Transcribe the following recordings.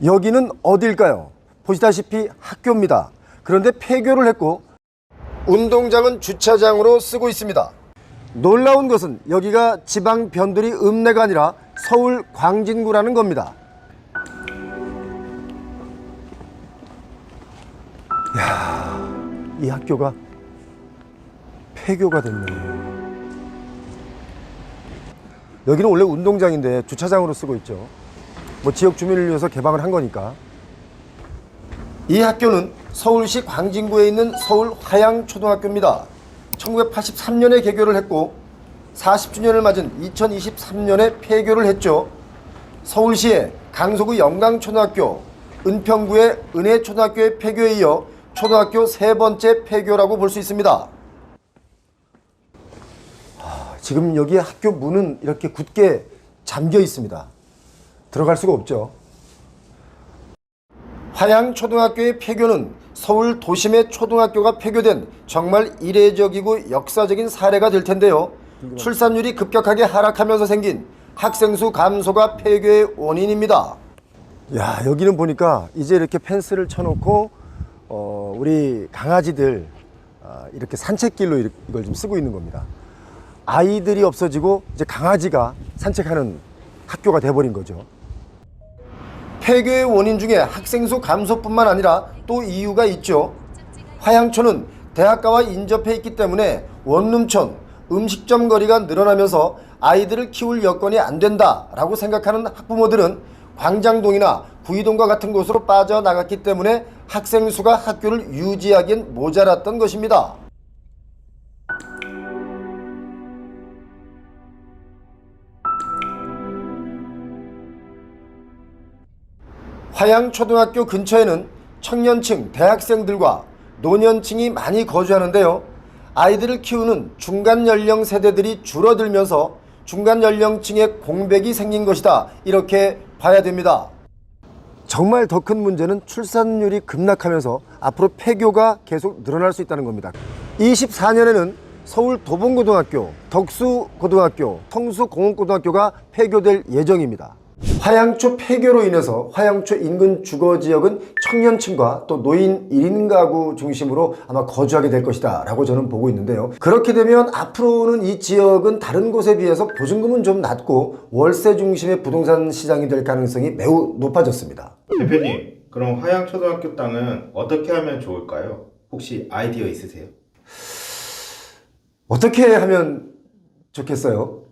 여기는 어딜까요? 보시다시피 학교입니다. 그런데 폐교를 했고 운동장은 주차장으로 쓰고 있습니다. 놀라운 것은 여기가 지방 변두리 읍내가 아니라 서울 광진구라는 겁니다. 이야, 이 학교가 폐교가 됐네요. 여기는 원래 운동장인데 주차장으로 쓰고 있죠. 뭐 지역 주민을 위해서 개방을 한 거니까. 이 학교는 서울시 광진구에 있는 서울 화양초등학교입니다. 1983년에 개교를 했고 40주년을 맞은 2023년에 폐교를 했죠. 서울시의 강서구 영광초등학교, 은평구의 은혜초등학교의 폐교에 이어 초등학교 세 번째 폐교라고 볼 수 있습니다. 지금 여기 학교 문은 이렇게 굳게 잠겨 있습니다. 들어갈 수가 없죠. 화양초등학교의 폐교는 서울 도심의 초등학교가 폐교된 정말 이례적이고 역사적인 사례가 될 텐데요. 출산율이 급격하게 하락하면서 생긴 학생 수 감소가 폐교의 원인입니다. 야, 여기는 보니까 이제 이렇게 펜스를 쳐놓고 우리 강아지들 이렇게 산책길로 이걸 좀 쓰고 있는 겁니다. 아이들이 없어지고 이제 강아지가 산책하는 학교가 돼버린 거죠. 폐교의 원인 중에 학생 수 감소뿐만 아니라 또 이유가 있죠. 화양초는 대학가와 인접해 있기 때문에 원룸촌, 음식점 거리가 늘어나면서 아이들을 키울 여건이 안 된다라고 생각하는 학부모들은 광장동이나 구이동과 같은 곳으로 빠져나갔기 때문에 학생 수가 학교를 유지하기엔 모자랐던 것입니다. 화양초등학교 근처에는 청년층, 대학생들과 노년층이 많이 거주하는데요. 아이들을 키우는 중간 연령 세대들이 줄어들면서 중간 연령층의 공백이 생긴 것이다, 이렇게 봐야 됩니다. 정말 더 큰 문제는 출산율이 급락하면서 앞으로 폐교가 계속 늘어날 수 있다는 겁니다. 24년에는 서울 도봉고등학교, 덕수고등학교, 성수공업고등학교가 폐교될 예정입니다. 화양초 폐교로 인해서 화양초 인근 주거지역은 청년층과 또 노인 1인 가구 중심으로 아마 거주하게 될 것이다 라고 저는 보고 있는데요. 그렇게 되면 앞으로는 이 지역은 다른 곳에 비해서 보증금은 좀 낮고 월세 중심의 부동산 시장이 될 가능성이 매우 높아졌습니다. 대표님, 그럼 화양초등학교 땅은 어떻게 하면 좋을까요? 혹시 아이디어 있으세요? 어떻게 하면 좋겠어요?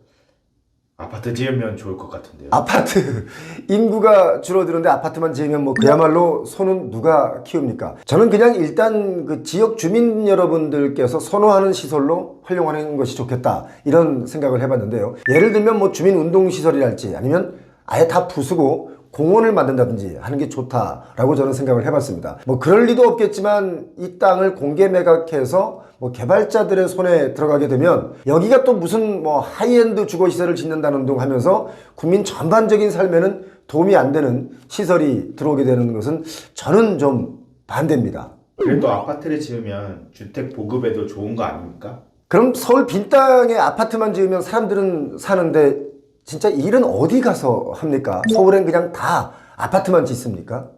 아파트 지으면 좋을 것 같은데요. 아파트 인구가 줄어드는데 아파트만 지으면 뭐 그야말로 소는 누가 키웁니까? 저는 그냥 일단 그 지역 주민 여러분들께서 선호하는 시설로 활용하는 것이 좋겠다, 이런 생각을 해봤는데요. 예를 들면 뭐 주민 운동 시설이랄지 아니면 아예 다 부수고 공원을 만든다든지 하는 게 좋다라고 저는 생각을 해봤습니다. 뭐 그럴 리도 없겠지만 이 땅을 공개 매각해서 뭐 개발자들의 손에 들어가게 되면 여기가 또 무슨 뭐 하이엔드 주거시설을 짓는다는 둥 하면서 국민 전반적인 삶에는 도움이 안 되는 시설이 들어오게 되는 것은 저는 좀 반대입니다. 그래도 아파트를 지으면 주택 보급에도 좋은 거 아닙니까? 그럼 서울 빈 땅에 아파트만 지으면 사람들은 사는데 진짜 일은 어디 가서 합니까? 서울엔 그냥 다 아파트만 짓습니까?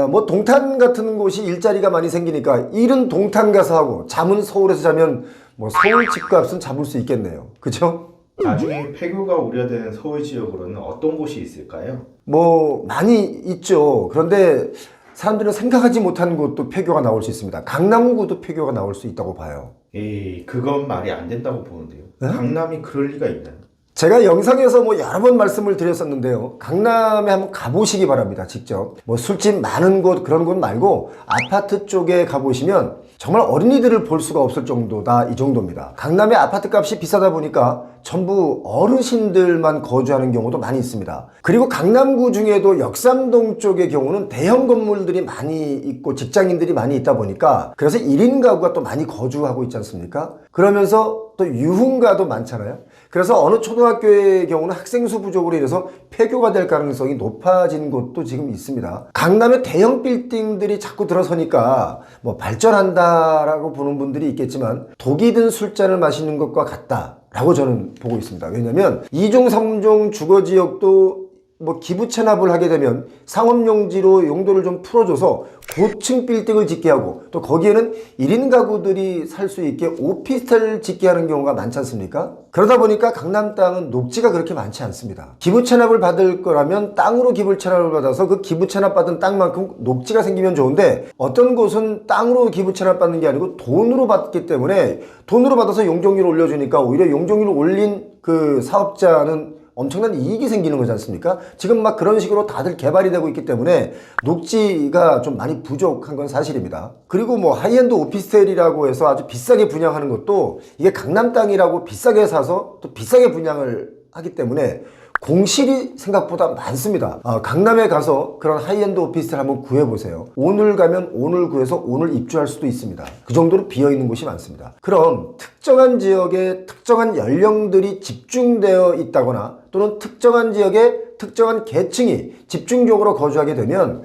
뭐 동탄 같은 곳이 일자리가 많이 생기니까 일은 동탄 가서 하고 잠은 서울에서 자면 뭐 서울 집값은 잡을 수 있겠네요. 그죠? 나중에 폐교가 우려되는 서울 지역으로는 어떤 곳이 있을까요? 뭐 많이 있죠. 그런데 사람들은 생각하지 못한 곳도 폐교가 나올 수 있습니다. 강남구도 폐교가 나올 수 있다고 봐요. 에이, 그건 말이 안 된다고 보는데요. 네? 강남이 그럴 리가 있나요? 제가 영상에서 뭐 여러 번 말씀을 드렸었는데요. 강남에 한번 가보시기 바랍니다. 직접. 뭐 술집 많은 곳 그런 곳 말고 아파트 쪽에 가보시면 정말 어린이들을 볼 수가 없을 정도다, 이 정도입니다. 강남의 아파트 값이 비싸다 보니까 전부 어르신들만 거주하는 경우도 많이 있습니다. 그리고 강남구 중에도 역삼동 쪽의 경우는 대형 건물들이 많이 있고 직장인들이 많이 있다 보니까 그래서 1인 가구가 또 많이 거주하고 있지 않습니까? 그러면서 또 유흥가도 많잖아요. 그래서 어느 초등학교의 경우는 학생 수 부족으로 인해서 폐교가 될 가능성이 높아진 곳도 지금 있습니다. 강남의 대형 빌딩들이 자꾸 들어서니까 뭐 발전한다라고 보는 분들이 있겠지만 독이 든 술잔을 마시는 것과 같다라고 저는 보고 있습니다. 왜냐하면 2종, 3종 주거지역도 뭐 기부 체납을 하게 되면 상업용지로 용도를 좀 풀어줘서 고층 빌딩을 짓게 하고 또 거기에는 1인 가구들이 살 수 있게 오피스텔을 짓게 하는 경우가 많지 않습니까? 그러다 보니까 강남 땅은 녹지가 그렇게 많지 않습니다. 기부 체납을 받을 거라면 땅으로 기부 체납을 받아서 그 기부 체납 받은 땅만큼 녹지가 생기면 좋은데 어떤 곳은 땅으로 기부 체납 받는 게 아니고 돈으로 받기 때문에 돈으로 받아서 용적률을 올려주니까 오히려 용적률을 올린 그 사업자는 엄청난 이익이 생기는 거지 않습니까? 지금 막 그런 식으로 다들 개발이 되고 있기 때문에 녹지가 좀 많이 부족한 건 사실입니다. 그리고 뭐 하이엔드 오피스텔이라고 해서 아주 비싸게 분양하는 것도 이게 강남 땅이라고 비싸게 사서 또 비싸게 분양을 하기 때문에 공실이 생각보다 많습니다. 강남에 가서 그런 하이엔드 오피스텔 한번 구해보세요. 오늘 가면 오늘 구해서 오늘 입주할 수도 있습니다. 그 정도로 비어있는 곳이 많습니다. 그럼 특정한 지역에 특정한 연령들이 집중되어 있다거나 또는 특정한 지역에 특정한 계층이 집중적으로 거주하게 되면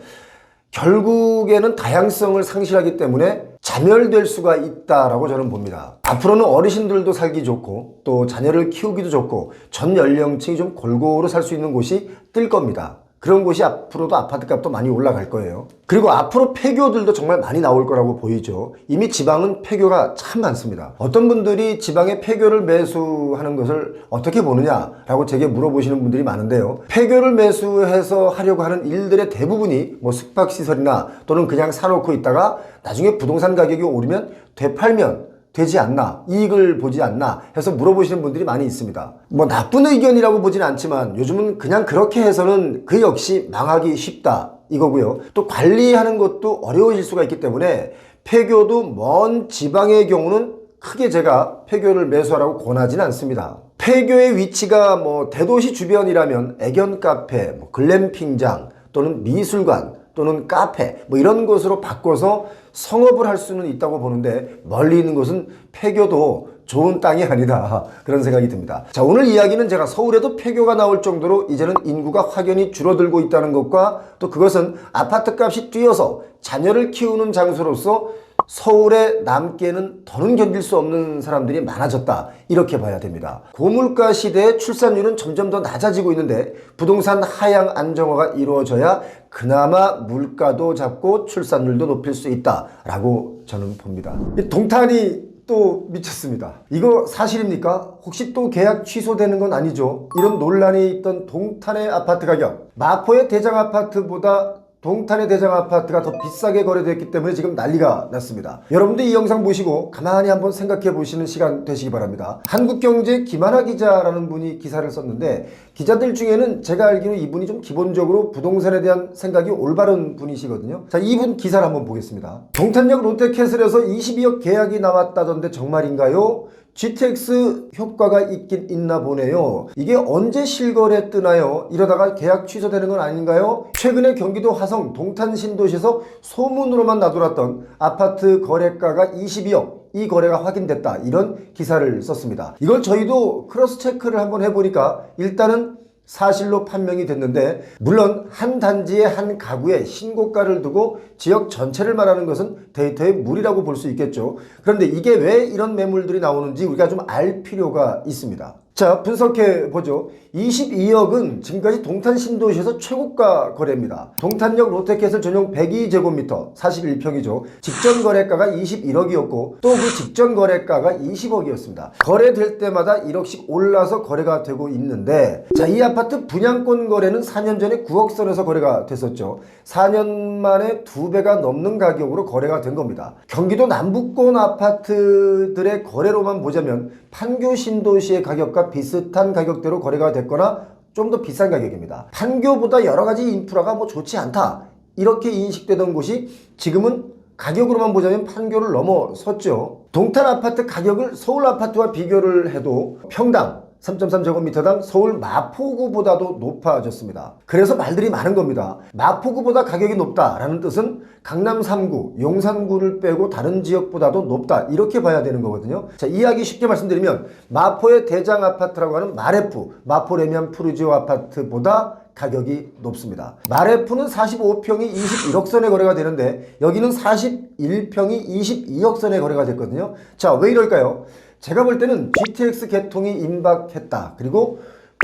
결국에는 다양성을 상실하기 때문에 자멸될 수가 있다라고 저는 봅니다. 앞으로는 어르신들도 살기 좋고 또 자녀를 키우기도 좋고 전 연령층이 좀 골고루 살 수 있는 곳이 뜰 겁니다. 그런 곳이 앞으로도 아파트 값도 많이 올라갈 거예요. 그리고 앞으로 폐교들도 정말 많이 나올 거라고 보이죠. 이미 지방은 폐교가 참 많습니다. 어떤 분들이 지방에 폐교를 매수하는 것을 어떻게 보느냐라고 제게 물어보시는 분들이 많은데요. 폐교를 매수해서 하려고 하는 일들의 대부분이 뭐 숙박시설이나 또는 그냥 사놓고 있다가 나중에 부동산 가격이 오르면 되팔면 되지 않나, 이익을 보지 않나 해서 물어보시는 분들이 많이 있습니다. 뭐 나쁜 의견이라고 보진 않지만 요즘은 그냥 그렇게 해서는 그 역시 망하기 쉽다 이거고요. 또 관리하는 것도 어려워질 수가 있기 때문에 폐교도 먼 지방의 경우는 크게 제가 폐교를 매수하라고 권하지는 않습니다. 폐교의 위치가 뭐 대도시 주변이라면 애견 카페, 뭐 글램핑장 또는 미술관 또는 카페 뭐 이런 곳으로 바꿔서 성업을 할 수는 있다고 보는데 멀리 있는 곳은 폐교도 좋은 땅이 아니다 그런 생각이 듭니다. 자, 오늘 이야기는 제가 서울에도 폐교가 나올 정도로 이제는 인구가 확연히 줄어들고 있다는 것과 또 그것은 아파트 값이 뛰어서 자녀를 키우는 장소로서 서울에 남기에는 더는 견딜 수 없는 사람들이 많아졌다 이렇게 봐야 됩니다. 고물가 시대에 출산율은 점점 더 낮아지고 있는데 부동산 하향 안정화가 이루어져야 그나마 물가도 잡고 출산율도 높일 수 있다라고 저는 봅니다. 동탄이 또 미쳤습니다. 이거 사실입니까? 혹시 또 계약 취소되는 건 아니죠? 이런 논란이 있던 동탄의 아파트 가격, 마포의 대장 아파트보다 동탄의 대장 아파트가 더 비싸게 거래됐기 때문에 지금 난리가 났습니다. 여러분들 이 영상 보시고 가만히 한번 생각해 보시는 시간 되시기 바랍니다. 한국경제 김하나 기자라는 분이 기사를 썼는데 기자들 중에는 제가 알기로 이분이 좀 기본적으로 부동산에 대한 생각이 올바른 분이시거든요. 자, 이분 기사를 한번 보겠습니다. 동탄역 롯데캐슬에서 22억 계약이 나왔다던데 정말인가요? GTX 효과가 있긴 있나 보네요. 이게 언제 실거래 뜨나요? 이러다가 계약 취소되는 건 아닌가요? 최근에 경기도 화성 동탄 신도시에서 소문으로만 나돌았던 아파트 거래가가 22억, 이 거래가 확인됐다, 이런 기사를 썼습니다. 이걸 저희도 크로스 체크를 한번 해보니까 일단은 사실로 판명이 됐는데, 물론 한 단지의 한 가구에 신고가를 두고 지역 전체를 말하는 것은 데이터의 무리라고 볼 수 있겠죠. 그런데 이게 왜 이런 매물들이 나오는지 우리가 좀 알 필요가 있습니다. 자, 분석해 보죠. 22억은 지금까지 동탄 신도시에서 최고가 거래입니다. 동탄역 롯데캐슬 전용 102제곱미터 41평이죠. 직전 거래가가 21억이었고 또 그 직전 거래가가 20억이었습니다. 거래될 때마다 1억씩 올라서 거래가 되고 있는데, 자, 이 아파트 분양권 거래는 4년 전에 9억 선에서 거래가 됐었죠. 4년 만에 2배가 넘는 가격으로 거래가 된 겁니다. 경기도 남부권 아파트들의 거래로만 보자면 판교 신도시의 가격과 비슷한 가격대로 거래가 됐거나 좀 더 비싼 가격입니다. 판교보다 여러 가지 인프라가 뭐 좋지 않다 이렇게 인식되던 곳이 지금은 가격으로만 보자면 판교를 넘어섰죠. 동탄 아파트 가격을 서울 아파트와 비교를 해도 평당 3.3제곱미터당 서울 마포구보다도 높아졌습니다. 그래서 말들이 많은 겁니다. 마포구보다 가격이 높다라는 뜻은 강남 3구, 용산구를 빼고 다른 지역보다도 높다, 이렇게 봐야 되는 거거든요. 자, 이야기 쉽게 말씀드리면 마포의 대장 아파트라고 하는 마레프, 마포레미안 푸르지오 아파트보다 가격이 높습니다. 마레프는 45평이 21억 선에 거래가 되는데 여기는 41평이 22억 선에 거래가 됐거든요. 자, 왜 이럴까요? 제가 볼 때는 GTX 개통이 임박했다. 그리고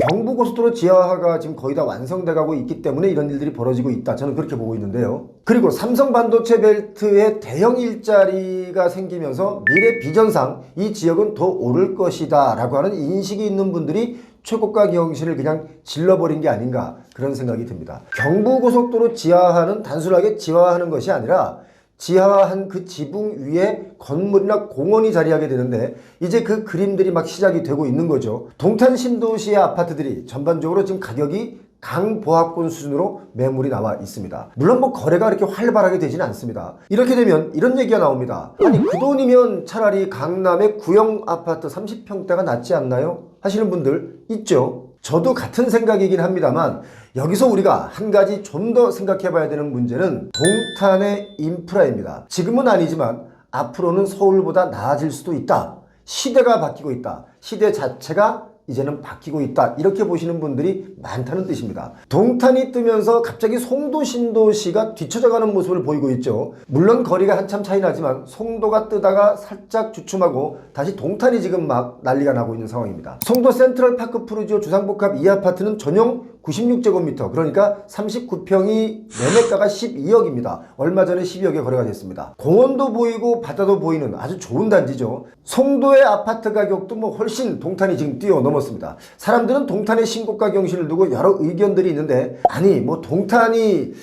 경부고속도로 지하화가 지금 거의 다 완성돼 가고 있기 때문에 이런 일들이 벌어지고 있다. 저는 그렇게 보고 있는데요. 그리고 삼성 반도체 벨트에 대형 일자리가 생기면서 미래 비전상 이 지역은 더 오를 것이다 라고 하는 인식이 있는 분들이 최고가 경신을 그냥 질러버린 게 아닌가 그런 생각이 듭니다. 경부고속도로 지하화는 단순하게 지하화하는 것이 아니라 지하화한 그 지붕 위에 건물이나 공원이 자리하게 되는데 이제 그 그림들이 막 시작이 되고 있는 거죠. 동탄 신도시의 아파트들이 전반적으로 지금 가격이 강보합권 수준으로 매물이 나와 있습니다. 물론 뭐 거래가 그렇게 활발하게 되지는 않습니다. 이렇게 되면 이런 얘기가 나옵니다. 아니 그 돈이면 차라리 강남의 구형 아파트 30평대가 낫지 않나요? 하시는 분들 있죠. 저도 같은 생각이긴 합니다만 여기서 우리가 한 가지 좀 더 생각해 봐야 되는 문제는 동탄의 인프라입니다. 지금은 아니지만 앞으로는 서울보다 나아질 수도 있다. 시대가 바뀌고 있다. 시대 자체가 이제는 바뀌고 있다. 이렇게 보시는 분들이 많다는 뜻입니다. 동탄이 뜨면서 갑자기 송도 신도시가 뒤쳐져가는 모습을 보이고 있죠. 물론 거리가 한참 차이 나지만 송도가 뜨다가 살짝 주춤하고 다시 동탄이 지금 막 난리가 나고 있는 상황입니다. 송도 센트럴파크 푸르지오 주상복합 이 아파트는 전용 96제곱미터 그러니까 39평이 매매가가 12억입니다. 얼마 전에 12억에 거래가 됐습니다. 공원도 보이고 바다도 보이는 아주 좋은 단지죠. 송도의 아파트 가격도 뭐 훨씬 동탄이 지금 뛰어넘었습니다. 사람들은 동탄의 신고가 경신을 두고 여러 의견들이 있는데 아니 뭐 동탄이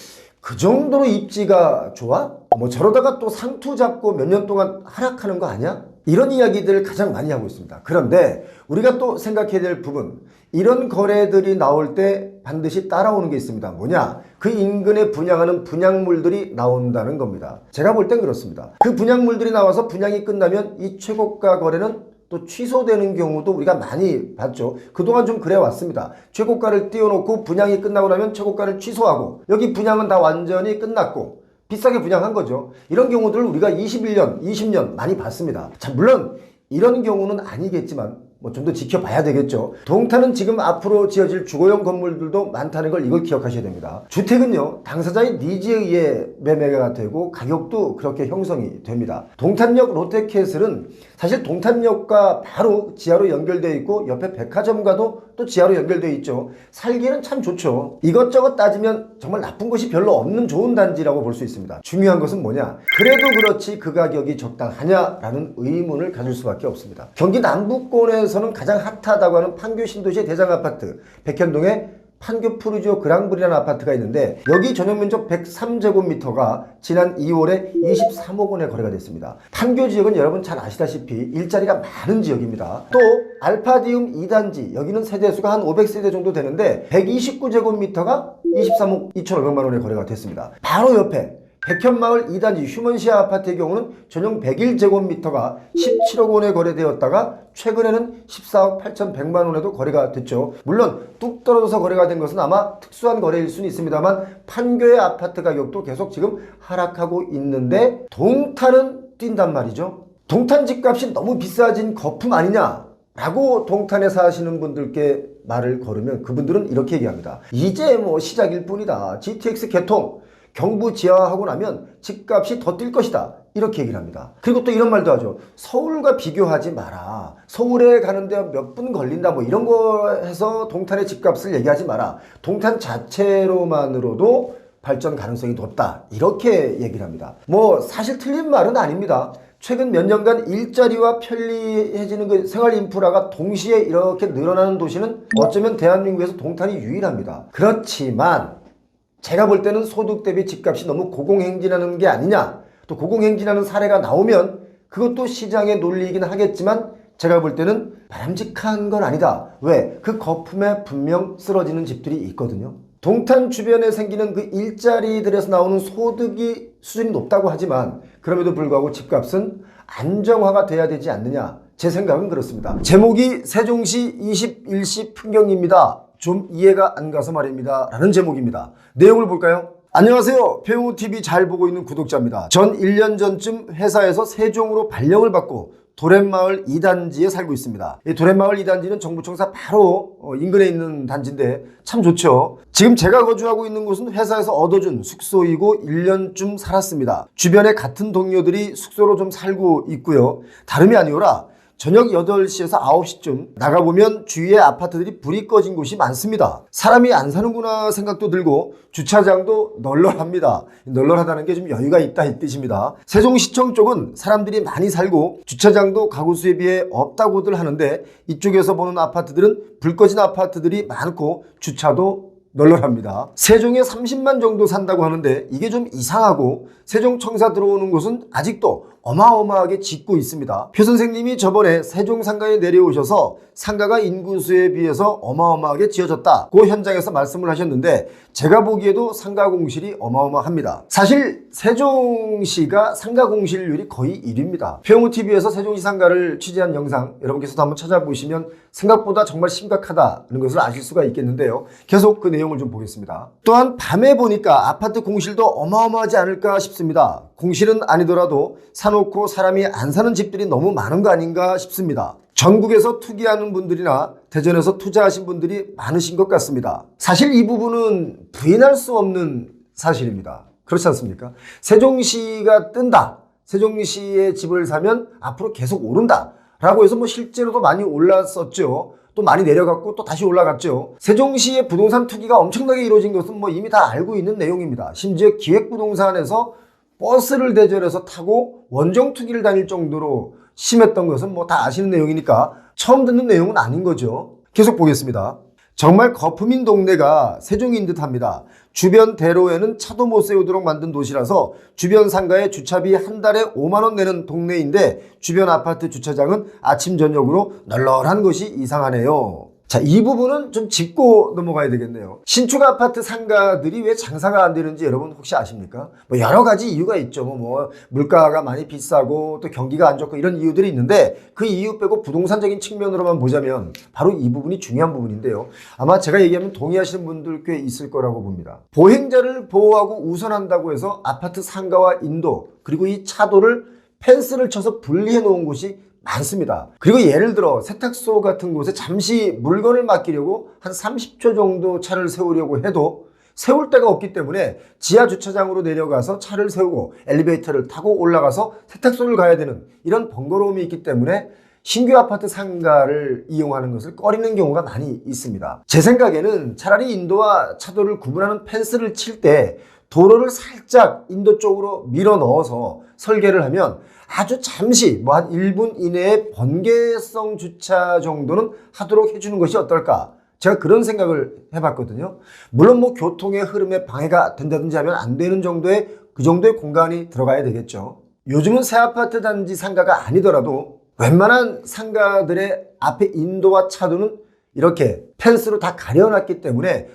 그 정도로 입지가 좋아? 뭐 저러다가 또 상투 잡고 몇 년 동안 하락하는 거 아니야? 이런 이야기들을 가장 많이 하고 있습니다. 그런데 우리가 또 생각해야 될 부분 이런 거래들이 나올 때 반드시 따라오는 게 있습니다. 뭐냐? 그 인근에 분양하는 분양물들이 나온다는 겁니다. 제가 볼 땐 그렇습니다. 그 분양물들이 나와서 분양이 끝나면 이 최고가 거래는 또 취소되는 경우도 우리가 많이 봤죠. 그동안 좀 그래 왔습니다. 최고가를 띄워놓고 분양이 끝나고 나면 최고가를 취소하고 여기 분양은 다 완전히 끝났고 비싸게 분양한 거죠. 이런 경우들을 우리가 21년, 20년 많이 봤습니다. 자, 물론 이런 경우는 아니겠지만 뭐 좀 더 지켜봐야 되겠죠. 동탄은 지금 앞으로 지어질 주거용 건물들도 많다는 걸 이걸 기억하셔야 됩니다. 주택은요 당사자의 니즈에 의해 매매가 되고 가격도 그렇게 형성이 됩니다. 동탄역 롯데캐슬은 사실 동탄역과 바로 지하로 연결되어 있고 옆에 백화점과도 또 지하로 연결되어 있죠. 살기는 참 좋죠. 이것저것 따지면 정말 나쁜 것이 별로 없는 좋은 단지라고 볼 수 있습니다. 중요한 것은 뭐냐? 그래도 그렇지 그 가격이 적당하냐라는 의문을 가질 수밖에 없습니다. 경기 남부권에서는 가장 핫하다고 하는 판교 신도시의 대장 아파트 백현동에 판교 푸르지오 그랑블이라는 아파트가 있는데 여기 전용 면적 103제곱미터가 지난 2월에 23억 원에 거래가 됐습니다. 판교 지역은 여러분 잘 아시다시피 일자리가 많은 지역입니다. 또 알파디움 2단지 여기는 세대수가 한 500세대 정도 되는데 129제곱미터가 23억 2,500만 원에 거래가 됐습니다. 바로 옆에 백현마을 2단지 휴먼시아 아파트의 경우는 전용 101제곱미터가 17억 원에 거래되었다가 최근에는 14억 8,100만 원에도 거래가 됐죠. 물론 뚝 떨어져서 거래가 된 것은 아마 특수한 거래일 수는 있습니다만 판교의 아파트 가격도 계속 지금 하락하고 있는데 동탄은 뛴단 말이죠. 동탄 집값이 너무 비싸진 거품 아니냐? 라고 동탄에 사시는 분들께 말을 걸으면 그분들은 이렇게 얘기합니다. 이제 뭐 시작일 뿐이다. GTX 개통 경부 지하화하고 나면 집값이 더 뛸 것이다. 이렇게 얘기를 합니다. 그리고 또 이런 말도 하죠. 서울과 비교하지 마라. 서울에 가는데 몇 분 걸린다. 뭐 이런 거 해서 동탄의 집값을 얘기하지 마라. 동탄 자체로만으로도 발전 가능성이 높다. 이렇게 얘기를 합니다. 뭐 사실 틀린 말은 아닙니다. 최근 몇 년간 일자리와 편리해지는 그 생활 인프라가 동시에 이렇게 늘어나는 도시는 어쩌면 대한민국에서 동탄이 유일합니다. 그렇지만 제가 볼 때는 소득 대비 집값이 너무 고공행진하는 게 아니냐. 또 고공행진하는 사례가 나오면 그것도 시장의 논리이긴 하겠지만 제가 볼 때는 바람직한 건 아니다. 왜? 그 거품에 분명 쓰러지는 집들이 있거든요. 동탄 주변에 생기는 그 일자리들에서 나오는 소득이 수준이 높다고 하지만 그럼에도 불구하고 집값은 안정화가 돼야 되지 않느냐. 제 생각은 그렇습니다. 제목이 세종시 21시 풍경입니다. 좀 이해가 안 가서 말입니다. 라는 제목입니다. 내용을 볼까요? 안녕하세요. 배우TV 잘 보고 있는 구독자입니다. 전 1년 전쯤 회사에서 세종으로 발령을 받고 도렛마을 2단지에 살고 있습니다. 이 도렛마을 2단지는 정부청사 바로 인근에 있는 단지인데 참 좋죠. 지금 제가 거주하고 있는 곳은 회사에서 얻어준 숙소이고 1년쯤 살았습니다. 주변에 같은 동료들이 숙소로 좀 살고 있고요. 다름이 아니오라 저녁 8시에서 9시쯤 나가보면 주위에 아파트들이 불이 꺼진 곳이 많습니다. 사람이 안 사는구나 생각도 들고 주차장도 널널합니다. 널널하다는 게 좀 여유가 있다 이 뜻입니다. 세종시청 쪽은 사람들이 많이 살고 주차장도 가구 수에 비해 없다고들 하는데 이쪽에서 보는 아파트들은 불 꺼진 아파트들이 많고 주차도 널널합니다. 세종에 30만 정도 산다고 하는데 이게 좀 이상하고 세종청사 들어오는 곳은 아직도 어마어마하게 짓고 있습니다. 표 선생님이 저번에 세종 상가에 내려오셔서 상가가 인구수에 비해서 어마어마하게 지어졌다 그 현장에서 말씀을 하셨는데 제가 보기에도 상가 공실이 어마어마합니다. 사실 세종시가 상가 공실률이 거의 1위입니다. 표영우TV에서 세종시 상가를 취재한 영상 여러분께서도 한번 찾아보시면 생각보다 정말 심각하다는 것을 아실 수가 있겠는데요. 계속 그 내용을 좀 보겠습니다. 또한 밤에 보니까 아파트 공실도 어마어마하지 않을까 싶습니다. 공실은 아니더라도 사놓고 사람이 안 사는 집들이 너무 많은 거 아닌가 싶습니다. 전국에서 투기하는 분들이나 대전에서 투자하신 분들이 많으신 것 같습니다. 사실 이 부분은 부인할 수 없는 사실입니다. 그렇지 않습니까? 세종시가 뜬다. 세종시의 집을 사면 앞으로 계속 오른다. 라고 해서 실제로도 많이 올랐었죠. 또 많이 내려갔고 또 다시 올라갔죠. 세종시의 부동산 투기가 엄청나게 이루어진 것은 이미 다 알고 있는 내용입니다. 심지어 기획부동산에서 버스를 대절해서 타고 원정 투기를 다닐 정도로 심했던 것은 다 아시는 내용이니까 처음 듣는 내용은 아닌 거죠. 계속 보겠습니다. 정말 거품인 동네가 세종인 듯합니다. 주변 대로에는 차도 못 세우도록 만든 도시라서 주변 상가에 주차비 한 달에 5만 원 내는 동네인데 주변 아파트 주차장은 아침 저녁으로 널널한 것이 이상하네요. 자, 이 부분은 좀 짚고 넘어가야 되겠네요. 신축 아파트 상가들이 왜 장사가 안 되는지 여러분 혹시 아십니까? 여러 가지 이유가 있죠. 물가가 많이 비싸고 또 경기가 안 좋고 이런 이유들이 있는데 그 이유 빼고 부동산적인 측면으로만 보자면 바로 이 부분이 중요한 부분인데요. 아마 제가 얘기하면 동의하시는 분들 꽤 있을 거라고 봅니다. 보행자를 보호하고 우선한다고 해서 아파트 상가와 인도 그리고 이 차도를 펜스를 쳐서 분리해 놓은 곳이 많습니다. 그리고 예를 들어 세탁소 같은 곳에 잠시 물건을 맡기려고 한 30초 정도 차를 세우려고 해도 세울 데가 없기 때문에 지하 주차장으로 내려가서 차를 세우고 엘리베이터를 타고 올라가서 세탁소를 가야 되는 이런 번거로움이 있기 때문에 신규 아파트 상가를 이용하는 것을 꺼리는 경우가 많이 있습니다. 제 생각에는 차라리 인도와 차도를 구분하는 펜스를 칠 때 도로를 살짝 인도 쪽으로 밀어 넣어서 설계를 하면 아주 잠시 한 1분 이내에 번개성 주차 정도는 하도록 해주는 것이 어떨까? 제가 그런 생각을 해봤거든요. 물론 교통의 흐름에 방해가 된다든지 하면 안 되는 정도의 그 정도의 공간이 들어가야 되겠죠. 요즘은 새 아파트 단지 상가가 아니더라도 웬만한 상가들의 앞에 인도와 차도는 이렇게 펜스로 다 가려놨기 때문에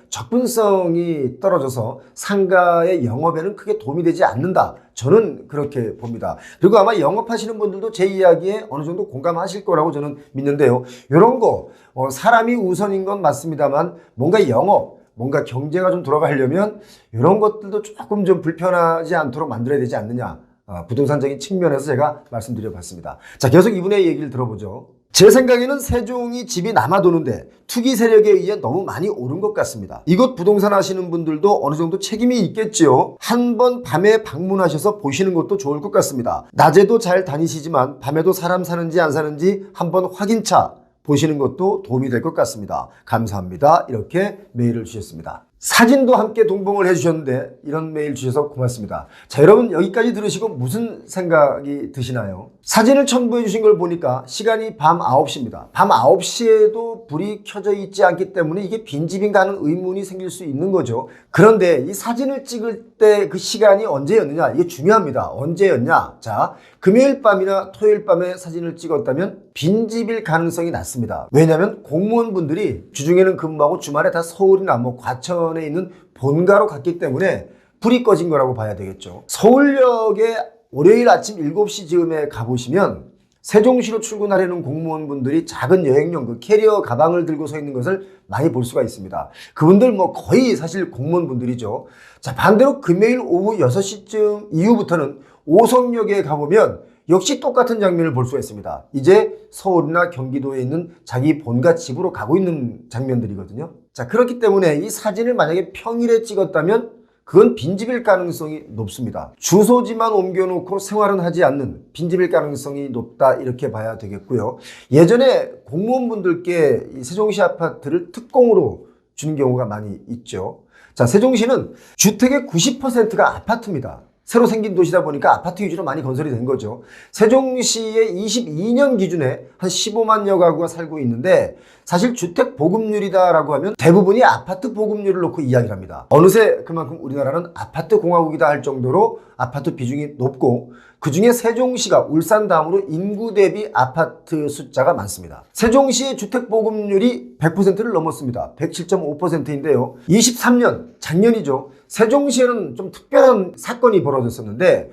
접근성이 떨어져서 상가의 영업에는 크게 도움이 되지 않는다. 저는 그렇게 봅니다. 그리고 아마 영업하시는 분들도 제 이야기에 어느 정도 공감하실 거라고 저는 믿는데요. 이런 거 사람이 우선인 건 맞습니다만 뭔가 영업, 뭔가 경제가 좀 돌아가려면 이런 것들도 조금 좀 불편하지 않도록 만들어야 되지 않느냐. 부동산적인 측면에서 제가 말씀드려봤습니다. 자, 계속 이분의 얘기를 들어보죠. 제 생각에는 세종이 집이 남아도는데 투기 세력에 의해 너무 많이 오른 것 같습니다. 이곳 부동산 하시는 분들도 어느 정도 책임이 있겠지요. 한번 밤에 방문하셔서 보시는 것도 좋을 것 같습니다. 낮에도 잘 다니시지만 밤에도 사람 사는지 안 사는지 한번 확인차 보시는 것도 도움이 될 것 같습니다. 감사합니다. 이렇게 메일을 주셨습니다. 사진도 함께 동봉을 해주셨는데 이런 메일 주셔서 고맙습니다. 자, 여러분 여기까지 들으시고 무슨 생각이 드시나요? 사진을 첨부해 주신 걸 보니까 시간이 밤 9시입니다. 밤 9시에도 불이 켜져 있지 않기 때문에 이게 빈집인가 하는 의문이 생길 수 있는 거죠. 그런데 이 사진을 찍을 때 그 시간이 언제였느냐 이게 중요합니다. 언제였냐? 자, 금요일 밤이나 토요일 밤에 사진을 찍었다면 빈집일 가능성이 낮습니다. 왜냐하면 공무원분들이 주중에는 근무하고 주말에 다 서울이나 과천에 있는 본가로 갔기 때문에 불이 꺼진 거라고 봐야 되겠죠. 서울역에 월요일 아침 7시 즈음에 가보시면 세종시로 출근하려는 공무원분들이 작은 여행용 그 캐리어 가방을 들고 서 있는 것을 많이 볼 수가 있습니다. 그분들 거의 사실 공무원분들이죠. 자, 반대로 금요일 오후 6시쯤 이후부터는 오송역에 가보면 역시 똑같은 장면을 볼 수가 있습니다. 이제 서울이나 경기도에 있는 자기 본가 집으로 가고 있는 장면들이거든요. 자, 그렇기 때문에 이 사진을 만약에 평일에 찍었다면 그건 빈집일 가능성이 높습니다. 주소지만 옮겨놓고 생활은 하지 않는 빈집일 가능성이 높다 이렇게 봐야 되겠고요. 예전에 공무원분들께 이 세종시 아파트를 특공으로 주는 경우가 많이 있죠. 자, 세종시는 주택의 90%가 아파트입니다. 새로 생긴 도시다 보니까 아파트 위주로 많이 건설이 된 거죠. 세종시의 22년 기준에 한 15만여 가구가 살고 있는데 사실 주택 보급률이다라고 하면 대부분이 아파트 보급률을 놓고 이야기를 합니다. 어느새 그만큼 우리나라는 아파트 공화국이다 할 정도로 아파트 비중이 높고 그중에 세종시가 울산 다음으로 인구 대비 아파트 숫자가 많습니다. 세종시의 주택 보급률이 100%를 넘었습니다. 107.5%인데요. 23년 작년이죠. 세종시에는 좀 특별한 사건이 벌어졌었는데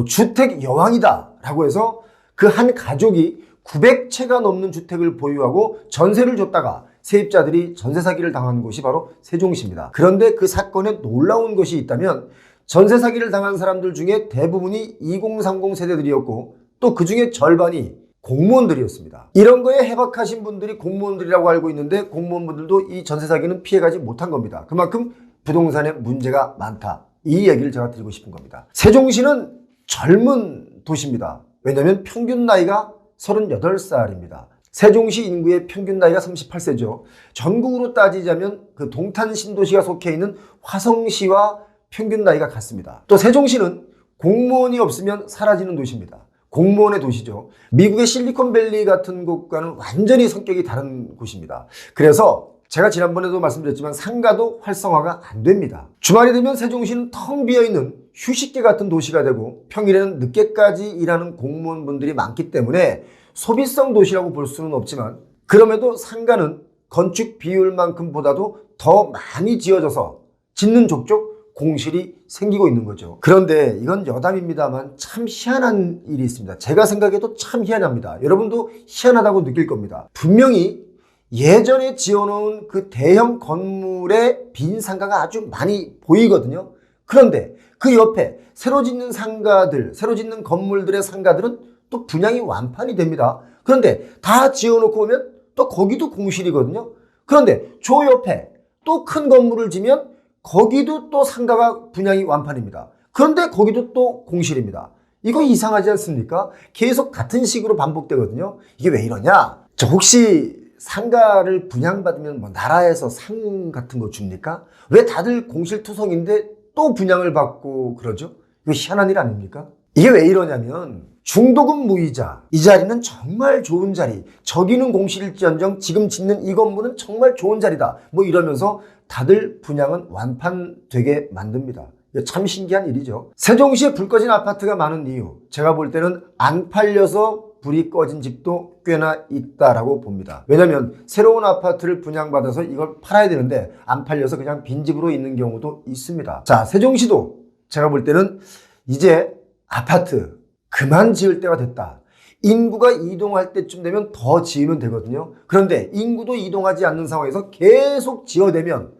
주택 여왕이다 라고 해서 그 한 가족이 900채가 넘는 주택을 보유하고 전세를 줬다가 세입자들이 전세 사기를 당한 곳이 바로 세종시입니다. 그런데 그 사건에 놀라운 것이 있다면 전세 사기를 당한 사람들 중에 대부분이 2030 세대들이었고 또 그 중에 절반이 공무원들이었습니다. 이런 거에 해박하신 분들이 공무원들이라고 알고 있는데 공무원분들도 이 전세 사기는 피해가지 못한 겁니다. 그만큼 부동산에 문제가 많다. 이 얘기를 제가 드리고 싶은 겁니다. 세종시는 젊은 도시입니다. 왜냐하면 평균 나이가 38살입니다. 세종시 인구의 평균 나이가 38세죠. 전국으로 따지자면 그 동탄 신도시가 속해 있는 화성시와 평균 나이가 같습니다. 또 세종시는 공무원이 없으면 사라지는 도시입니다. 공무원의 도시죠. 미국의 실리콘밸리 같은 곳과는 완전히 성격이 다른 곳입니다. 그래서 제가 지난번에도 말씀드렸지만 상가도 활성화가 안 됩니다. 주말이 되면 세종시는 텅 비어있는 휴식계 같은 도시가 되고 평일에는 늦게까지 일하는 공무원분들이 많기 때문에 소비성 도시라고 볼 수는 없지만 그럼에도 상가는 건축 비율만큼 보다도 더 많이 지어져서 짓는 족족 공실이 생기고 있는 거죠. 그런데 이건 여담입니다만 참 희한한 일이 있습니다. 제가 생각해도 참 희한합니다. 여러분도 희한하다고 느낄 겁니다. 분명히 예전에 지어놓은 그 대형 건물의 빈 상가가 아주 많이 보이거든요. 그런데 그 옆에 새로 짓는 상가들, 새로 짓는 건물들의 상가들은 또 분양이 완판이 됩니다. 그런데 다 지어놓고 보면 또 거기도 공실이거든요. 그런데 저 옆에 또 큰 건물을 지면 거기도 또 상가가 분양이 완판입니다. 그런데 거기도 또 공실입니다. 이거 이상하지 않습니까? 계속 같은 식으로 반복되거든요. 이게 왜 이러냐? 저 혹시 상가를 분양받으면 나라에서 상 같은 거 줍니까? 왜 다들 공실투성인데 또 분양을 받고 그러죠? 이거 희한한 일 아닙니까? 이게 왜 이러냐면 중도금 무이자, 이 자리는 정말 좋은 자리, 저기는 공실일지언정 지금 짓는 이 건물은 정말 좋은 자리다 이러면서 다들 분양은 완판되게 만듭니다. 참 신기한 일이죠. 세종시에 불 꺼진 아파트가 많은 이유, 제가 볼 때는 안 팔려서 불이 꺼진 집도 꽤나 있다라고 봅니다. 왜냐하면 새로운 아파트를 분양받아서 이걸 팔아야 되는데 안 팔려서 그냥 빈집으로 있는 경우도 있습니다. 자, 세종시도 제가 볼 때는 이제 아파트 그만 지을 때가 됐다. 인구가 이동할 때쯤 되면 더 지으면 되거든요. 그런데 인구도 이동하지 않는 상황에서 계속 지어대면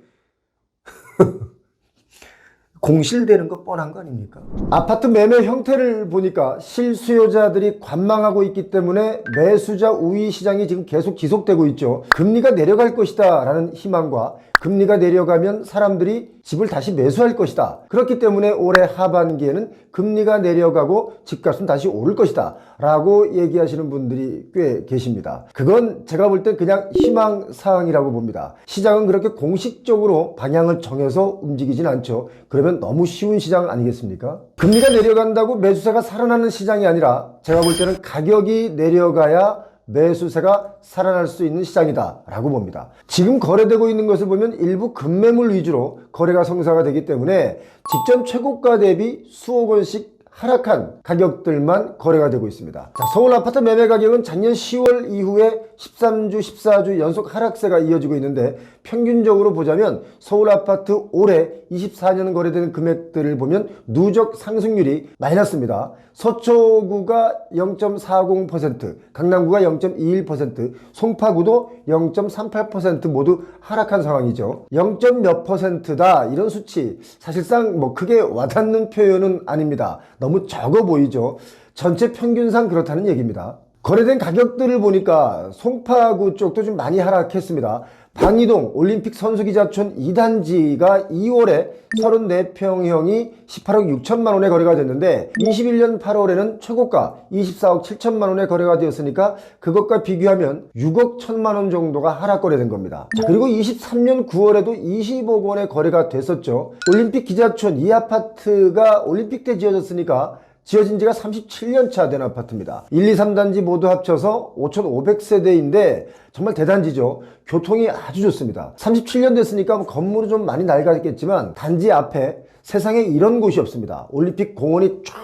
공실되는 거 뻔한 거 아닙니까? 아파트 매매 형태를 보니까 실수요자들이 관망하고 있기 때문에 매수자 우위 시장이 지금 계속 지속되고 있죠. 금리가 내려갈 것이다 라는 희망과 금리가 내려가면 사람들이 집을 다시 매수할 것이다. 그렇기 때문에 올해 하반기에는 금리가 내려가고 집값은 다시 오를 것이다 라고 얘기하시는 분들이 꽤 계십니다. 그건 제가 볼 땐 그냥 희망사항이라고 봅니다. 시장은 그렇게 공식적으로 방향을 정해서 움직이진 않죠. 그러면 너무 쉬운 시장 아니겠습니까? 금리가 내려간다고 매수세가 살아나는 시장이 아니라 제가 볼 때는 가격이 내려가야 매수세가 살아날 수 있는 시장이다 라고 봅니다. 지금 거래되고 있는 것을 보면 일부 급매물 위주로 거래가 성사가 되기 때문에 직전 최고가 대비 수억 원씩 하락한 가격들만 거래가 되고 있습니다. 자, 서울 아파트 매매 가격은 작년 10월 이후에 13주, 14주 연속 하락세가 이어지고 있는데 평균적으로 보자면 서울 아파트 올해 24년 거래되는 금액들을 보면 누적 상승률이 마이너스입니다. 서초구가 0.40%, 강남구가 0.21%, 송파구도 0.38% 모두 하락한 상황이죠. 0. 몇 %다 이런 수치 사실상 크게 와닿는 표현은 아닙니다. 너무 적어 보이죠. 전체 평균상 그렇다는 얘기입니다. 거래된 가격들을 보니까 송파구 쪽도 좀 많이 하락했습니다. 방이동 올림픽 선수기자촌 2단지가 2월에 34평형이 18억 6천만 원에 거래가 됐는데 21년 8월에는 최고가 24억 7천만 원에 거래가 되었으니까 그것과 비교하면 6억 1천만 원 정도가 하락 거래된 겁니다. 자, 그리고 23년 9월에도 20억 원에 거래가 됐었죠. 올림픽 기자촌 이 아파트가 올림픽 때 지어졌으니까 지어진 지가 37년 차 된 아파트입니다. 1, 2, 3단지 모두 합쳐서 5,500세대인데 정말 대단지죠. 교통이 아주 좋습니다. 37년 됐으니까 건물은 좀 많이 낡았겠지만 단지 앞에 세상에 이런 곳이 없습니다. 올림픽 공원이 쫙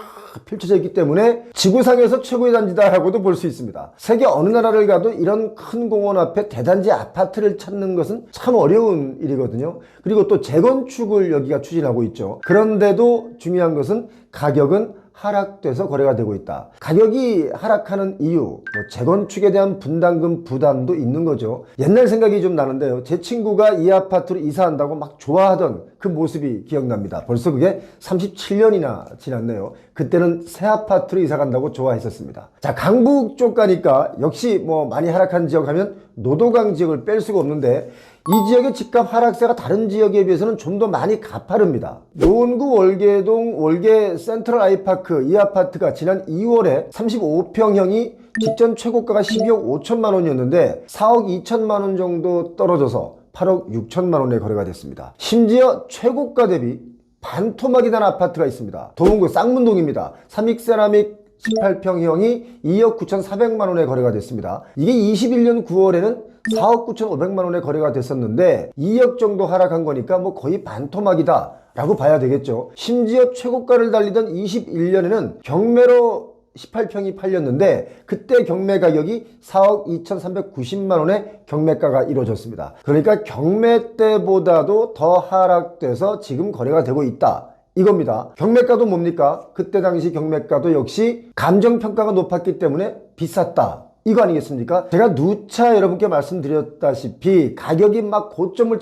펼쳐져 있기 때문에 지구상에서 최고의 단지다라고도 볼 수 있습니다. 세계 어느 나라를 가도 이런 큰 공원 앞에 대단지 아파트를 찾는 것은 참 어려운 일이거든요. 그리고 또 재건축을 여기가 추진하고 있죠. 그런데도 중요한 것은 가격은 하락돼서 거래가 되고 있다. 가격이 하락하는 이유, 재건축에 대한 분담금 부담도 있는 거죠. 옛날 생각이 좀 나는데요. 제 친구가 이 아파트로 이사한다고 막 좋아하던 그 모습이 기억납니다. 벌써 그게 37년이나 지났네요. 그때는 새 아파트로 이사 간다고 좋아했었습니다. 자, 강북 쪽 가니까 역시 많이 하락한 지역 하면 노도강 지역을 뺄 수가 없는데 이 지역의 집값 하락세가 다른 지역에 비해서는 좀 더 많이 가파릅니다. 노원구 월계동 월계 센트럴 아이파크 이 아파트가 지난 2월에 35평형이 직전 최고가가 12억 5천만 원이었는데 4억 2천만 원 정도 떨어져서 8억 6천만 원에 거래가 됐습니다. 심지어 최고가 대비 반토막이 난 아파트가 있습니다. 도봉구 쌍문동입니다. 삼익세라믹 18평형이 2억 9,400만 원에 거래가 됐습니다. 이게 21년 9월에는 4억 9,500만 원에 거래가 됐었는데 2억 정도 하락한 거니까 거의 반토막이다 라고 봐야 되겠죠. 심지어 최고가를 달리던 21년에는 경매로 18평이 팔렸는데 그때 경매 가격이 4억 2,390만 원의 경매가가 이루어졌습니다. 그러니까 경매 때보다도 더 하락돼서 지금 거래가 되고 있다. 이겁니다. 경매가도 뭡니까? 그때 당시 경매가도 역시 감정평가가 높았기 때문에 비쌌다. 이거 아니겠습니까? 제가 누차 여러분께 말씀드렸다시피 가격이 막 고점을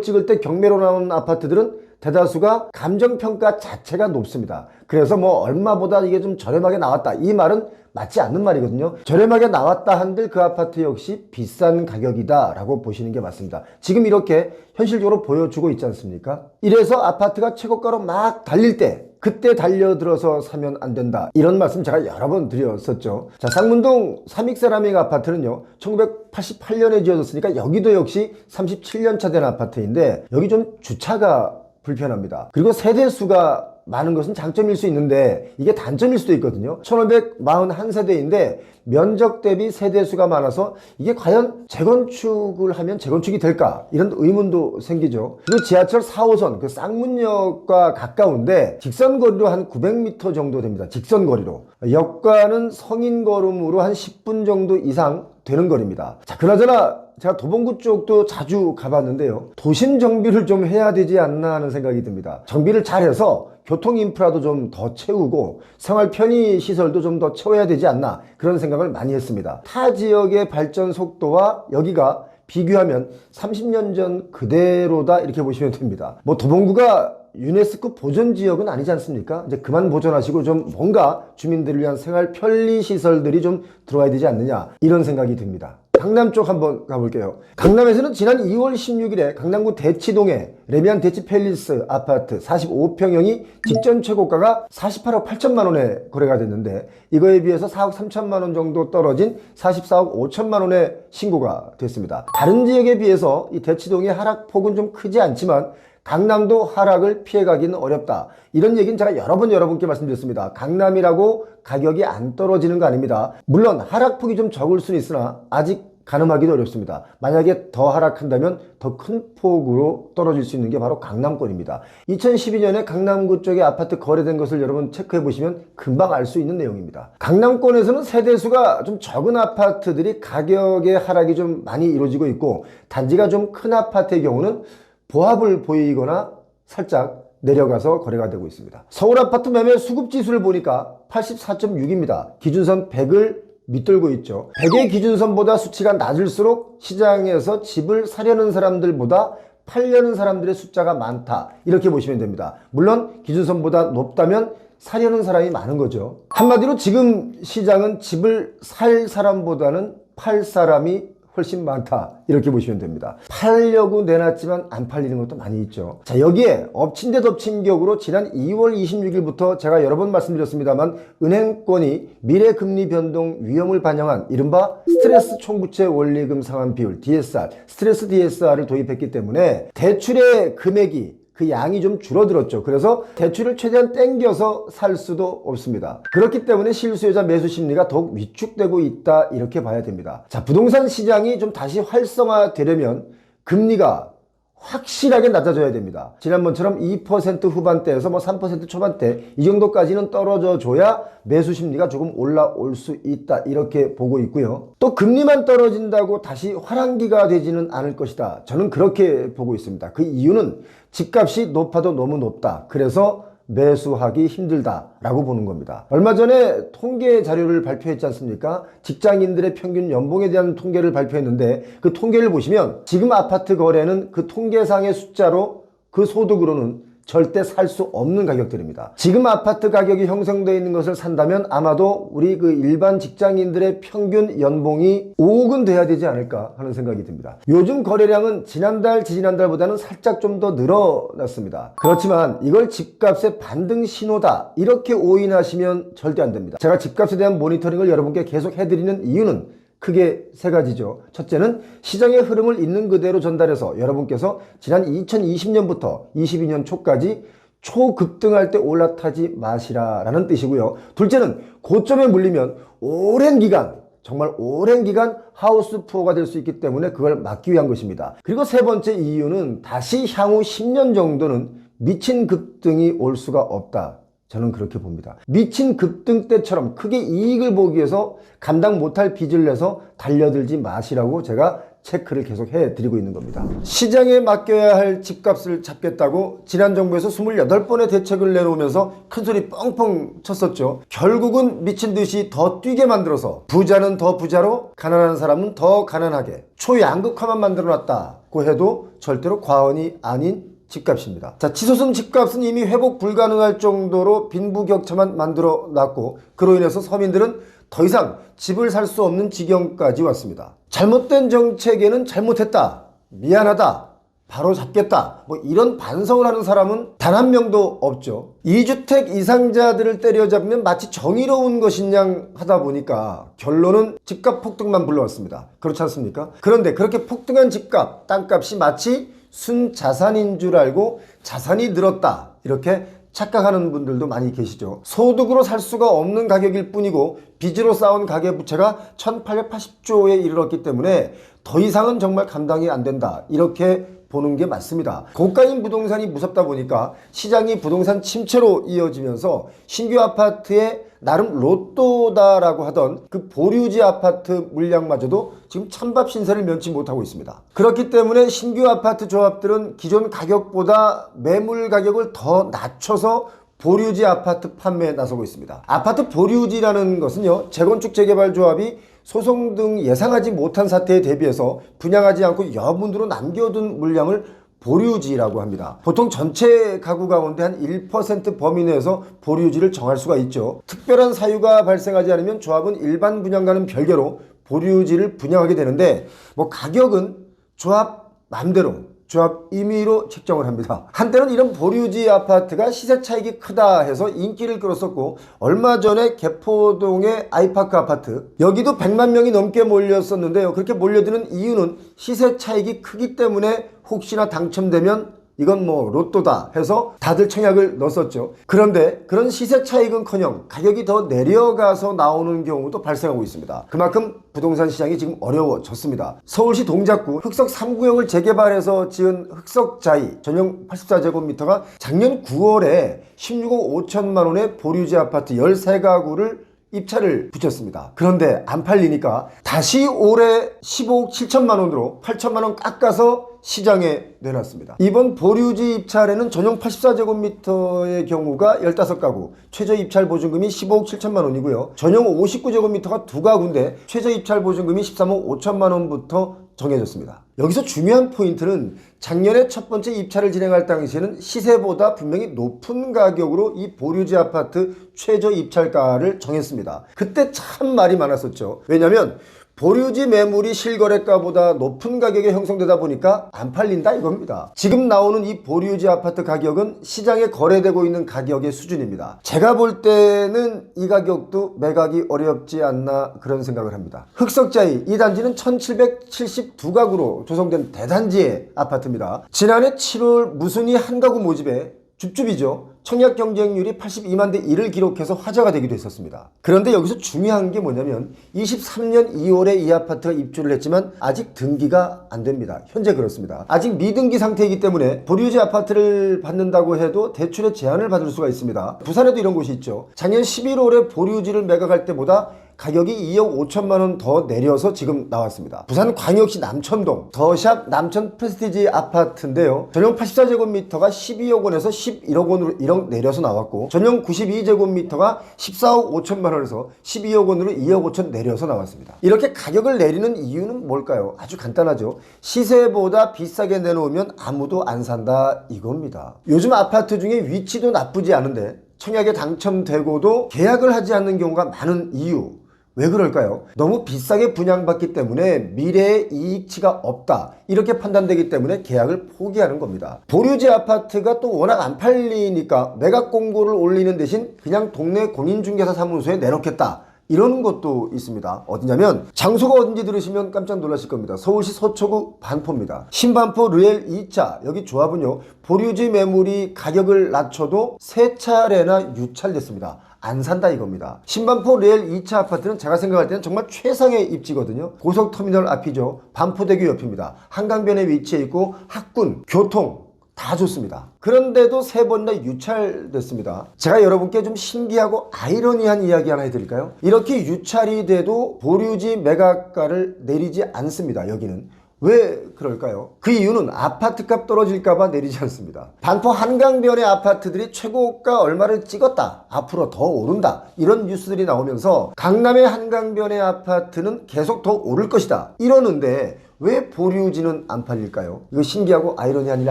찍을 때 경매로 나온 아파트들은 대다수가 감정평가 자체가 높습니다. 그래서 얼마보다 이게 좀 저렴하게 나왔다. 이 말은 맞지 않는 말이거든요. 저렴하게 나왔다 한들 그 아파트 역시 비싼 가격이다 라고 보시는 게 맞습니다. 지금 이렇게 현실적으로 보여주고 있지 않습니까? 이래서 아파트가 최고가로 막 달릴 때 그때 달려들어서 사면 안 된다. 이런 말씀 제가 여러 번 드렸었죠. 자, 쌍문동 삼익세라믹 아파트는요 1988년에 지어졌으니까 여기도 역시 37년 차 된 아파트인데 여기 좀 주차가 불편합니다. 그리고 세대수가 많은 것은 장점일 수 있는데 이게 단점일 수도 있거든요. 1541세대인데 면적 대비 세대수가 많아서 이게 과연 재건축을 하면 재건축이 될까? 이런 의문도 생기죠. 그리고 지하철 4호선 그 쌍문역과 가까운데 직선거리로 한 900m 정도 됩니다. 직선거리로. 역과는 성인걸음으로 한 10분 정도 이상 되는 거리입니다. 자, 그나저나 제가 도봉구 쪽도 자주 가봤는데요. 도심 정비를 좀 해야 되지 않나 하는 생각이 듭니다. 정비를 잘해서 교통 인프라도 좀 더 채우고 생활 편의 시설도 좀 더 채워야 되지 않나 그런 생각을 많이 했습니다. 타 지역의 발전 속도와 여기가 비교하면 30년 전 그대로다 이렇게 보시면 됩니다. 도봉구가 유네스코 보존 지역은 아니지 않습니까? 이제 그만 보존하시고 좀 뭔가 주민들을 위한 생활 편리 시설들이 좀 들어와야 되지 않느냐 이런 생각이 듭니다. 강남 쪽 한번 가볼게요. 강남에서는 지난 2월 16일에 강남구 대치동에 레미안 대치 팰리스 아파트 45평형이 직전 최고가가 48억 8천만 원에 거래가 됐는데 이거에 비해서 4억 3천만 원 정도 떨어진 44억 5천만 원에 신고가 됐습니다. 다른 지역에 비해서 이 대치동의 하락폭은 좀 크지 않지만 강남도 하락을 피해가기는 어렵다. 이런 얘기는 제가 여러 번 여러분께 말씀드렸습니다. 강남이라고 가격이 안 떨어지는 거 아닙니다. 물론 하락폭이 좀 적을 수는 있으나 아직 가늠하기도 어렵습니다. 만약에 더 하락한다면 더 큰 폭으로 떨어질 수 있는 게 바로 강남권입니다. 2012년에 강남구 쪽에 아파트 거래된 것을 여러분 체크해 보시면 금방 알 수 있는 내용입니다. 강남권에서는 세대수가 좀 적은 아파트들이 가격의 하락이 좀 많이 이루어지고 있고 단지가 좀 큰 아파트의 경우는 보합을 보이거나 살짝 내려가서 거래가 되고 있습니다. 서울 아파트 매매 수급 지수를 보니까 84.6입니다. 기준선 100을 밑돌고 있죠. 100의 기준선보다 수치가 낮을수록 시장에서 집을 사려는 사람들보다 팔려는 사람들의 숫자가 많다. 이렇게 보시면 됩니다. 물론 기준선보다 높다면 사려는 사람이 많은 거죠. 한마디로 지금 시장은 집을 살 사람보다는 팔 사람이 훨씬 많다 이렇게 보시면 됩니다. 팔려고 내놨지만 안 팔리는 것도 많이 있죠. 자, 여기에 엎친 데 덮친 격으로 지난 2월 26일부터 제가 여러 번 말씀드렸습니다만 은행권이 미래금리 변동 위험을 반영한 이른바 스트레스 총부채 원리금 상환 비율 DSR, 스트레스 DSR을 도입했기 때문에 대출의 금액이 그 양이 좀 줄어들었죠. 그래서 대출을 최대한 땡겨서 살 수도 없습니다. 그렇기 때문에 실수요자 매수 심리가 더욱 위축되고 있다 이렇게 봐야 됩니다. 자, 부동산 시장이 좀 다시 활성화되려면 금리가 확실하게 낮아져야 됩니다. 지난번처럼 2% 후반대에서 3% 초반대 이 정도까지는 떨어져 줘야 매수 심리가 조금 올라올 수 있다 이렇게 보고 있고요. 또 금리만 떨어진다고 다시 화랑기가 되지는 않을 것이다. 저는 그렇게 보고 있습니다. 그 이유는 집값이 높아도 너무 높다. 그래서 매수하기 힘들다라고 보는 겁니다. 얼마 전에 통계 자료를 발표했지 않습니까? 직장인들의 평균 연봉에 대한 통계를 발표했는데 그 통계를 보시면 지금 아파트 거래는 그 통계상의 숫자로 그 소득으로는 절대 살 수 없는 가격들입니다. 지금 아파트 가격이 형성되어 있는 것을 산다면 아마도 우리 그 일반 직장인들의 평균 연봉이 5억은 돼야 되지 않을까 하는 생각이 듭니다. 요즘 거래량은 지난달, 지지난달보다는 살짝 좀 더 늘어났습니다. 그렇지만 이걸 집값의 반등 신호다 이렇게 오인하시면 절대 안 됩니다. 제가 집값에 대한 모니터링을 여러분께 계속 해드리는 이유는 크게 세 가지죠. 첫째는 시장의 흐름을 있는 그대로 전달해서 여러분께서 지난 2020년부터 22년 초까지 초급등할 때 올라타지 마시라라는 뜻이고요. 둘째는 고점에 물리면 오랜 기간, 정말 오랜 기간 하우스 푸어가 될 수 있기 때문에 그걸 막기 위한 것입니다. 그리고 세 번째 이유는 다시 향후 10년 정도는 미친 급등이 올 수가 없다. 저는 그렇게 봅니다. 미친 급등 때처럼 크게 이익을 보기 위해서 감당 못할 빚을 내서 달려들지 마시라고 제가 체크를 계속 해드리고 있는 겁니다. 시장에 맡겨야 할 집값을 잡겠다고 지난 정부에서 28번의 대책을 내놓으면서 큰소리 뻥뻥 쳤었죠. 결국은 미친 듯이 더 뛰게 만들어서 부자는 더 부자로 가난한 사람은 더 가난하게 초양극화만 만들어놨다고 해도 절대로 과언이 아닌 집값입니다. 자, 치솟은 집값은 이미 회복 불가능할 정도로 빈부격차만 만들어 놨고 그로 인해서 서민들은 더 이상 집을 살 수 없는 지경까지 왔습니다. 잘못된 정책에는 잘못했다, 미안하다, 바로 잡겠다 이런 반성을 하는 사람은 단 한 명도 없죠. 2주택 이상자들을 때려잡으면 마치 정의로운 것인 양 하다 보니까 결론은 집값 폭등만 불러왔습니다. 그렇지 않습니까? 그런데 그렇게 폭등한 집값, 땅값이 마치 순자산인 줄 알고 자산이 늘었다 이렇게 착각하는 분들도 많이 계시죠. 소득으로 살 수가 없는 가격일 뿐이고 빚으로 쌓은 가계부채가 1880조에 이르렀기 때문에 더 이상은 정말 감당이 안 된다 이렇게 보는 게 맞습니다. 고가인 부동산이 무섭다 보니까 시장이 부동산 침체로 이어지면서 신규 아파트에 나름 로또다라고 하던 그 보류지 아파트 물량마저도 지금 찬밥 신세를 면치 못하고 있습니다. 그렇기 때문에 신규 아파트 조합들은 기존 가격보다 매물 가격을 더 낮춰서 보류지 아파트 판매에 나서고 있습니다. 아파트 보류지라는 것은요, 재건축 재개발 조합이 소송 등 예상하지 못한 사태에 대비해서 분양하지 않고 여분으로 남겨둔 물량을 보류지라고 합니다. 보통 전체 가구 가운데 한 1% 범위 내에서 보류지를 정할 수가 있죠. 특별한 사유가 발생하지 않으면 조합은 일반 분양과는 별개로 보류지를 분양하게 되는데 가격은 조합 맘대로 조합 임의로 책정을 합니다. 한때는 이런 보류지 아파트가 시세 차익이 크다 해서 인기를 끌었었고 얼마 전에 개포동의 아이파크 아파트 여기도 100만 명이 넘게 몰렸었는데요. 그렇게 몰려드는 이유는 시세 차익이 크기 때문에 혹시나 당첨되면 이건 로또다 해서 다들 청약을 넣었었죠. 그런데 그런 시세 차익은커녕 가격이 더 내려가서 나오는 경우도 발생하고 있습니다. 그만큼 부동산 시장이 지금 어려워졌습니다. 서울시 동작구 흑석 3구역을 재개발해서 지은 흑석자이 전용 84제곱미터가 작년 9월에 16억 5천만 원의 보류지 아파트 13가구를 입찰을 붙였습니다. 그런데 안 팔리니까 다시 올해 15억 7천만 원으로 8천만 원 깎아서 시장에 내놨습니다. 이번 보류지 입찰에는 전용 84제곱미터의 경우가 15가구, 최저 입찰 보증금이 15억 7천만 원이고요. 전용 59제곱미터가 2가구인데 최저 입찰 보증금이 13억 5천만 원부터 정해졌습니다. 여기서 중요한 포인트는 작년에 첫 번째 입찰을 진행할 당시에는 시세보다 분명히 높은 가격으로 이 보류지 아파트 최저 입찰가를 정했습니다. 그때 참 말이 많았었죠. 왜냐하면 보류지 매물이 실거래가보다 높은 가격에 형성되다 보니까 안 팔린다 이겁니다. 지금 나오는 이 보류지 아파트 가격은 시장에 거래되고 있는 가격의 수준입니다. 제가 볼 때는 이 가격도 매각이 어렵지 않나 그런 생각을 합니다. 흑석자이 이 단지는 1772가구로 조성된 대단지의 아파트입니다. 지난해 7월 무순위 한 가구 모집에 줍줍이죠. 청약 경쟁률이 82만 대 1을 기록해서 화제가 되기도 했었습니다. 그런데 여기서 중요한 게 뭐냐면 23년 2월에 이 아파트가 입주를 했지만 아직 등기가 안 됩니다. 현재 그렇습니다. 아직 미등기 상태이기 때문에 보류지 아파트를 받는다고 해도 대출의 제한을 받을 수가 있습니다. 부산에도 이런 곳이 있죠. 작년 11월에 보류지를 매각할 때보다 가격이 2억 5천만 원 더 내려서 지금 나왔습니다. 부산광역시 남천동 더샵 남천 프레스티지 아파트인데요. 전용 84제곱미터가 12억 원에서 11억 원으로 1억 내려서 나왔고 전용 92제곱미터가 14억 5천만 원에서 12억 원으로 2억 5천 내려서 나왔습니다. 이렇게 가격을 내리는 이유는 뭘까요? 아주 간단하죠. 시세보다 비싸게 내놓으면 아무도 안 산다 이겁니다. 요즘 아파트 중에 위치도 나쁘지 않은데 청약에 당첨되고도 계약을 하지 않는 경우가 많은 이유 왜 그럴까요? 너무 비싸게 분양받기 때문에 미래의 이익치가 없다 이렇게 판단되기 때문에 계약을 포기하는 겁니다. 보류지 아파트가 또 워낙 안 팔리니까 매각 공고를 올리는 대신 그냥 동네 공인중개사 사무소에 내놓겠다 이러는 것도 있습니다. 어디냐면 장소가 어딘지 들으시면 깜짝 놀라실 겁니다. 서울시 서초구 반포입니다. 신반포 르엘 2차 여기 조합은요 보류지 매물이 가격을 낮춰도 3차례나 유찰됐습니다. 안 산다 이겁니다. 신반포 르엘 2차 아파트는 제가 생각할 때는 정말 최상의 입지거든요. 고속터미널 앞이죠. 반포대교 옆입니다. 한강변에 위치해 있고 학군, 교통 다 좋습니다. 그런데도 3번이나 유찰됐습니다. 제가 여러분께 좀 신기하고 아이러니한 이야기 하나 해드릴까요? 이렇게 유찰이 돼도 보류지 매각가를 내리지 않습니다. 여기는. 왜 그럴까요? 그 이유는 아파트값 떨어질까봐 내리지 않습니다. 반포 한강변의 아파트들이 최고가 얼마를 찍었다, 앞으로 더 오른다 이런 뉴스들이 나오면서 강남의 한강변의 아파트는 계속 더 오를 것이다 이러는데 왜 보류지는 안 팔릴까요? 이거 신기하고 아이러니한 일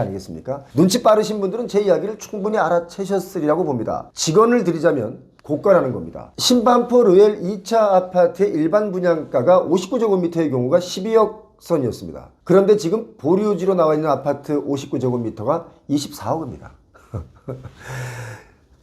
아니겠습니까? 눈치 빠르신 분들은 제 이야기를 충분히 알아채셨으리라고 봅니다. 직언을 드리자면 고가라는 겁니다. 신반포 르엘 2차 아파트의 일반 분양가가 59제곱미터의 경우가 12억 선이었습니다. 그런데 지금 보류지로 나와 있는 아파트 59제곱미터가 24억입니다.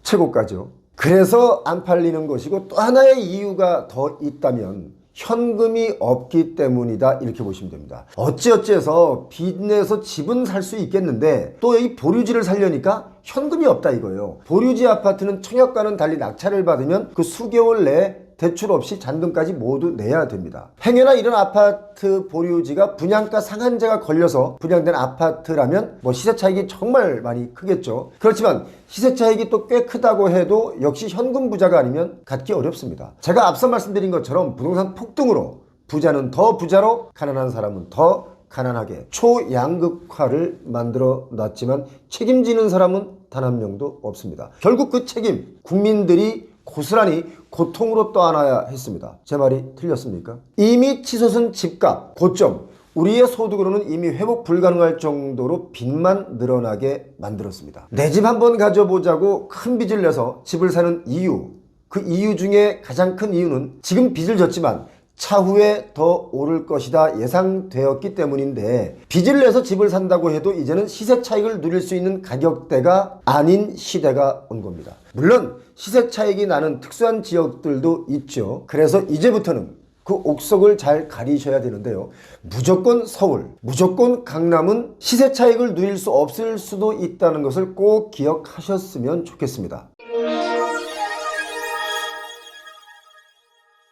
최고가죠. 그래서 안 팔리는 것이고 또 하나의 이유가 더 있다면 현금이 없기 때문이다 이렇게 보시면 됩니다. 어찌어찌해서 빚 내서 집은 살 수 있겠는데 또 이 보류지를 살려니까 현금이 없다 이거예요. 보류지 아파트는 청약과는 달리 낙찰을 받으면 그 수개월 내에 대출 없이 잔금까지 모두 내야 됩니다. 행여나 이런 아파트 보류지가 분양가 상한제가 걸려서 분양된 아파트라면 시세 차익이 정말 많이 크겠죠. 그렇지만 시세 차익이 또 꽤 크다고 해도 역시 현금 부자가 아니면 갖기 어렵습니다. 제가 앞서 말씀드린 것처럼 부동산 폭등으로 부자는 더 부자로 가난한 사람은 더 가난하게 초양극화를 만들어 놨지만 책임지는 사람은 단 한 명도 없습니다. 결국 그 책임 국민들이 고스란히 고통으로 떠안아야 했습니다. 제 말이 틀렸습니까? 이미 치솟은 집값 고점 우리의 소득으로는 이미 회복 불가능할 정도로 빚만 늘어나게 만들었습니다. 내 집 한번 가져보자고 큰 빚을 내서 집을 사는 이유 그 이유 중에 가장 큰 이유는 지금 빚을 졌지만 차후에 더 오를 것이다 예상되었기 때문인데 빚을 내서 집을 산다고 해도 이제는 시세 차익을 누릴 수 있는 가격대가 아닌 시대가 온 겁니다. 물론 시세 차익이 나는 특수한 지역들도 있죠. 그래서 이제부터는 그 옥석을 잘 가리셔야 되는데요. 무조건 서울, 무조건 강남은 시세 차익을 누릴 수 없을 수도 있다는 것을 꼭 기억하셨으면 좋겠습니다.